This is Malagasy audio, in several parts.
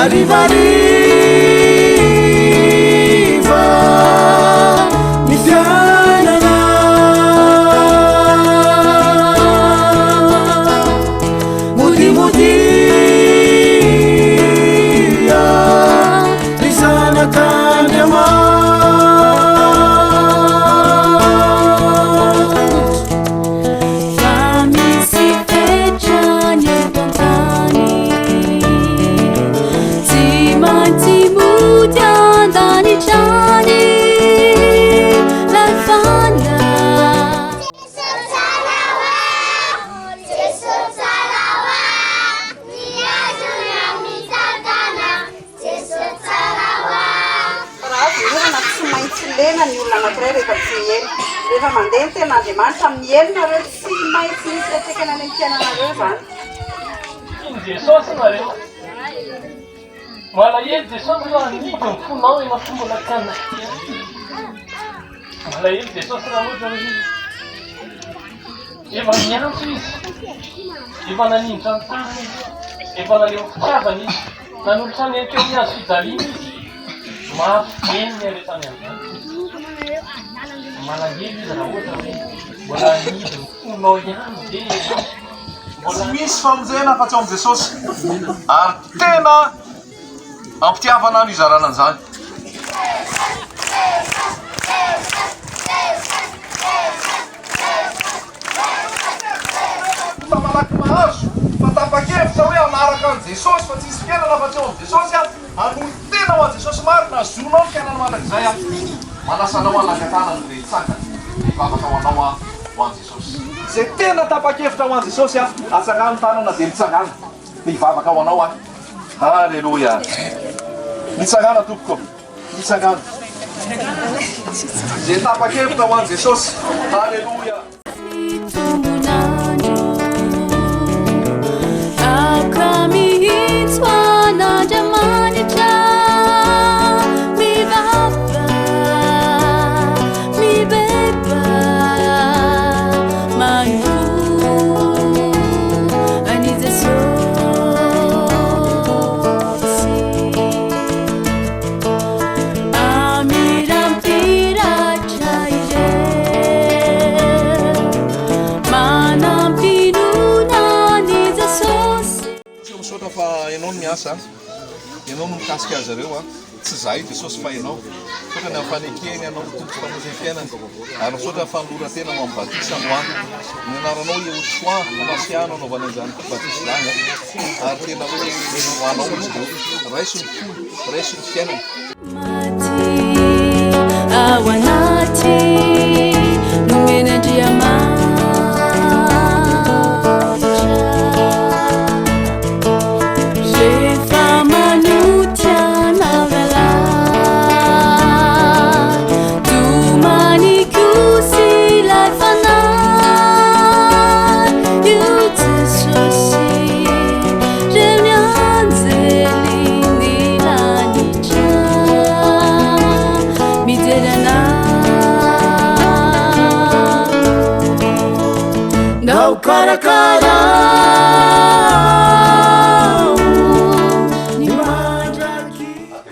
arivariva ny fiainana modimodia ny zanak'Andriamanitra fa misy fetrany eto an-tany tsy maintsy mody andanitrany lay fana tsy maintsy lena ny olona anankiray rehefa tsy mihaino rehefa mandeha ny ten'Andriamanitra amin'ny henonareo tsy maintsy misy fiantraikany any amin'ny fiainanareo zany. Iny Jesosy nareo malahelo Jesosy raha nidy ny fonao ena fomba lakana malahelo Jesosy raha ohatra hoe efa miantso izy efa nanindra ny tany efa naleo fitiavana izy nanolotra ny enkeo miazo fijaliana izy mafeny ny aretany amin'izany malahelo izy raha ohatra hoe mbola nidy ny fonao ihany dia tsy misy famonjena fa tsy ao amin'i Jesosy ary tena ampitiavana ny izarana an'izany. Malaky mahazo fa tapa-kevitra hoe hanaraka an'i Jesosy fa tsisy fiainana fa tsy ao amin'i Jesosy ary olo tena ho an'i Jesosy marina zonao ny fiainana mandrakizay manasanao hanangatana ny retsaka mivavaka ho anao ho an'i Jesosy. Zay tena tapa-kevitra ho an'i Jesosy atsangano tanana dia mitsangana mivavaka ho anao Halleluja. Mitsangana tompoko mitsangana zay tapa-kevitra ho an'i Jesosy. Halleluja. Ianao no miasa ianao no mikasika azy ireo tsy zay Jesosy fa ianao sotra ny amfanekeny ianao tombotsy famonjeny fiainana ary misaotra fanolora tena ho am'batisa no ny anaranao Yehoshua Hamasiana anaovana an'izany batisa zany ary tena hoe ho anao izy ireo raiso ny folo raiso ny fiainana ao anaty nomen'Andriamanitra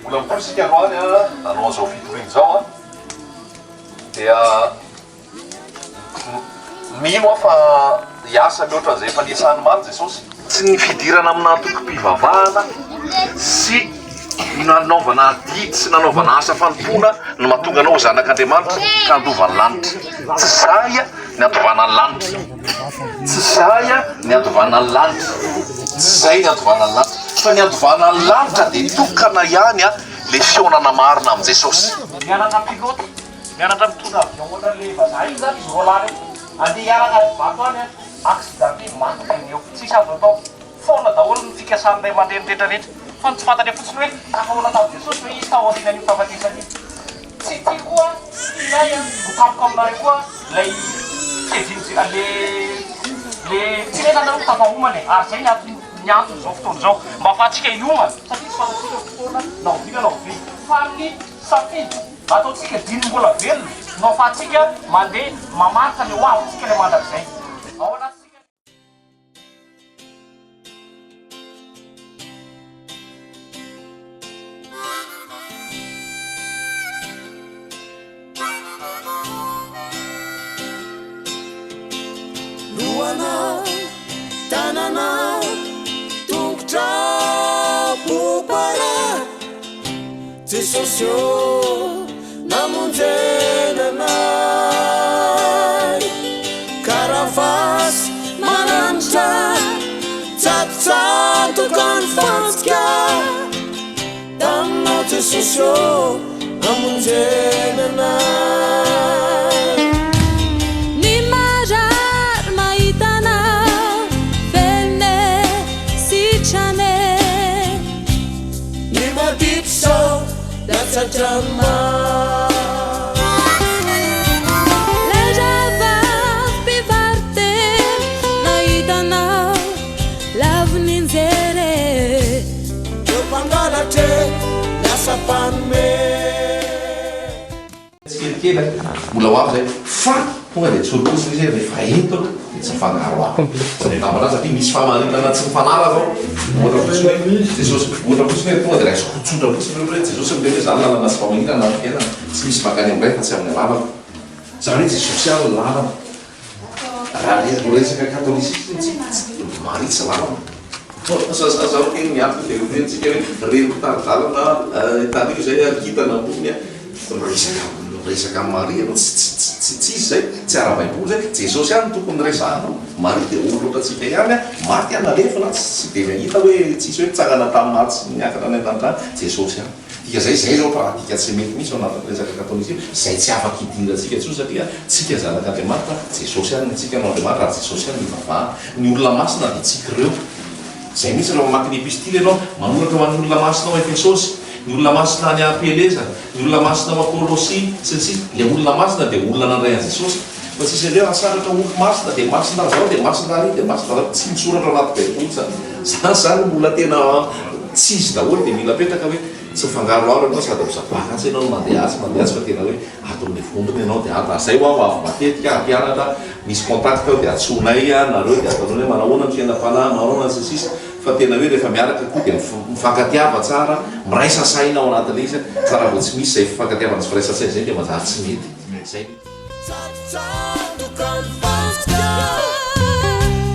mbola mipolisika androany anao zao fitoriny zao dia mino fa hiasa mihoatra an'izay efa niasany maro Jesosy tsy ny fidirana amina tokom-pivavahana sy nanaovana didy sy nanaovana asa fanompona no mahatonga anao zanak'Andriamanitra ka andovany lanitra tsy zay ny andovana ny lanitra tsy zay ny andovana ny lanitra tsy zay ny andovana ny lanitra fa ny andovana ny lanitra dia tokana ihany le fionana marina amin'i Jesosy. Mianatra pilote mianatra mitondra avion ohatra le vazaha iny zany izy volany andeha hiaraka vato any accidenté matoka eo tsisy azo atao foana daholo ny fikasan'ilay mandeha ny rehetrarehetra fa tsy fantany fotsiny hoe tafahoana tamin'i Jesosy hoe izy taorianany fahafatesany tsy tia koa ilay mitampoka aminareo koa lay fihedinzy le tsirenanareo tafahomany ary zay ny antony zao fotoana zao mba afahantsika hiomana satria tsy fantatsika fotoana naovina naovina fa ny safidy ataontsika diny mbola velona no afahantsika mandeha mamarika ny ho avytsika ilay mandrakizay ao anatsika. sosio namonjenanay karavasy maranitra tsatotsatokany fantsika taminao jesosio namonjenanay Ny marary mahitanao velone sitrane ny madity sao datsatrama Le ravavy-mpivarite nahitanao lavininjere eo mpangalatre miasapanome tsikelikely mbola ho avy zay fa tonga dia tsorosiny izy rehefa eto dia tsy mifangaro aho dambana satria misy fahamarinana tsy mifanara zao ohatra fotsiny hoe jesosy ohatra fotsiny hoe tonga dia raha isokotsotra fotsiny hoe jesosy mile hoe zany lalana sy famanginana na fiainana tsy misy makany am'ray fa tsy amin'ny lalana zany hoe jesosy ao lalana raha resaka katôlisisme tsy maritsy lalana zao keny miato dia hoentsika hoe reny mpitaridalana tanio zay akitana ambony resaka maria tsy izy zay tsy ara-baiboly zay jesosy ihany tokony resahanao maria dia olo loatratsika ihany maty analefina tsy dia mahita hoe tsisy hoe tsangana tamin'ny maty sy miakatra ny an-tany jesosy ihany ika zay zao pratika tsy mety misy ao anatin'ny resaka katôlisisme zay tsy afaka hidirantsika tso satria tsika zanak'andriamanitra jesosy ihany tsika no andriamanitra ary jesosy ihany mivavaha ny olona masina dia tsika ireo zay mihitsy raha mamaky ny epistily ianao manoratra ho an'ny olona masina ao efesosy ny olona masina any apeleza ny olona masina ao akôlôsy sy ny sisa le olona masina dia olona nandray an jesosy fa tsisy reo asaratra olo masina dia masina zao dia masina ary dia masina zao tsy misoratra anaty baiboly zany zany mbola tena tsy izy daholo dia mila petraka hoe tsy mifangaro aro anao sady mizabaka tsy ianao mandeha asy fa tena hoe aton'ny fombony ianao dia ata zay ho aho avy matetika ampianatra misy contact ao dia atsonay nareo dia ataonao hoe manahoana ny fiainam-panahy manahoana sy sisa fa tena hoe rehefa miaraka koa dia mifankatiava tsara miraisa saina ao anatin'le izy fa raha vao tsy misy zay fifankatiavana sy firaisa-saina zay dia manjary tsy mety zay tsatotsatokany fantsika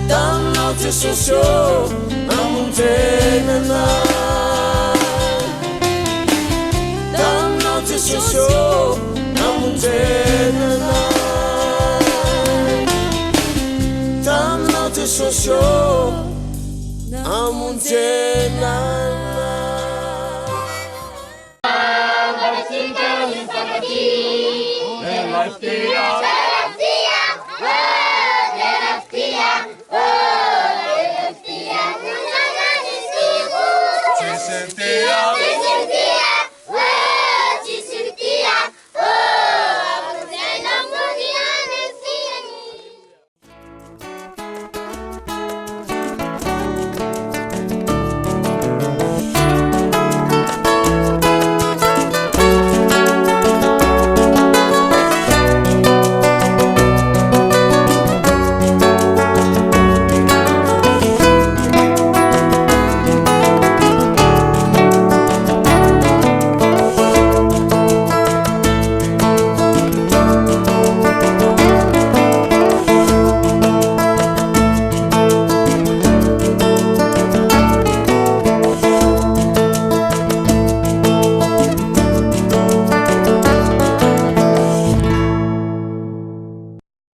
taminao jesosy namonjenanay taminao jesosy namonjenanay taminao jesosy namonjenanay